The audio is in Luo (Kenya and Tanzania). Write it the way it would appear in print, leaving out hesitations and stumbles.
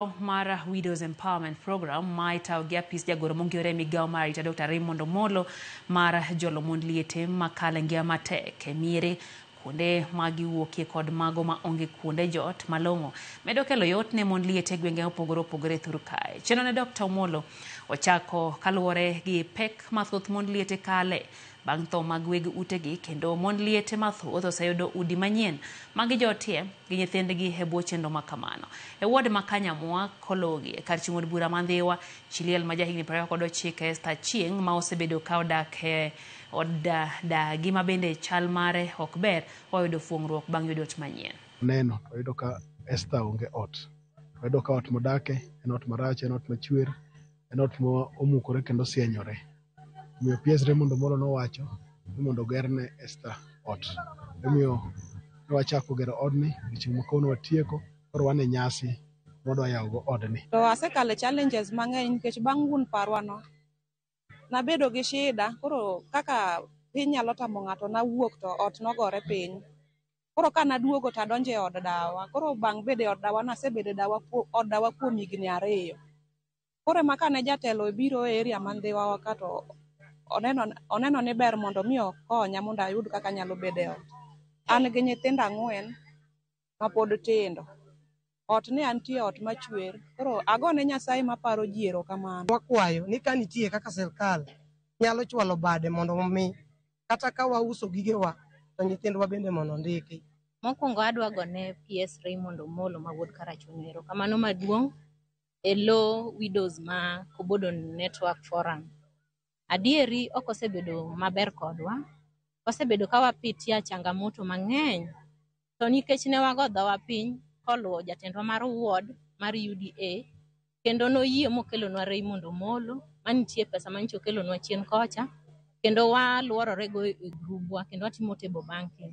Mara Widows Empowerment Program maita ogiapis jagoro mongiore migao marita Dr. Raymond Omolo mara jolo mond liete makala ngia matek miere kuonde magi wuokie kod mago ma onge kuonde jot malongo medo kelo yot ne mond liete gwenge opogore thuru kae. Cheno ne Dr. Omolo ochako kaluore gi pek mathoth mond liete kale bang' tho mag weg utegi kendo mond liete mathoth oseyudo udi manyien magi jotie gi nyithindgi e bwo chenro makamano. E ward ma Kanyamwa kologi kar chung'od bura mandhiwa Chiliel ma jahigni 29 Esther Chieng' ma osebedo ka odak e od dagi ma bende chal mare ok ber oyudo fuong'ruok bang' yudo ot manyien. Neno oyudo ka Esther onge ot. Oyudo ka ot modake en ot marach, en ot machwer, en ot mo omukore kendo sienyore. Omiyo PS Raymond Omolo nowacho ni mondo gerne Esther ot. Omiyo wachako gero odni chieng' makono watieko koro wan e nyasi modwa yawogo odni. To asekale challenges mang'eny nikech bang' wuon parwano nabedo gi shida koro kaka piny nyalo tamo ng'ato nawuok to ot nogore piny. Koro ka naduogo tadonje od dawa. Koro bang' bede od dawa nasebedo od dawa kuom higni 2. Koro ema kane jatelo biro e area mandhiwa waka to oneno ni ber mondo mi okonya mondo ayud kaka nyalo bede ot. An gi nyithindo 4 ma pod tindo. Ot ne antie ot machwer. Koro agone Nyasaye maparo ji erokamano. Wakwayo ni ka nitie kaka sirkal nyalo chwalo bade mondo mi kata ka wauso gigewa to nyithindwa bende mondo ndiki. Mokwongo adwa gone PS Raymond Omolo ma wuod Karachuonyo erokamano maduong' e Low Widows ma Kobodo Network Forum. Adieri ok osebedo maber kodwa. Osebedo ka wapitia changamoto mang'eny. To nikech ne wago dhowa piny koluwo jatendwa mar ward mar UDA kendo noyie mokelonwa Raymond Omolo manitie pesa manyicho kelonwa chien kocha kendo waluororego e grubwa kendo watimo table banking.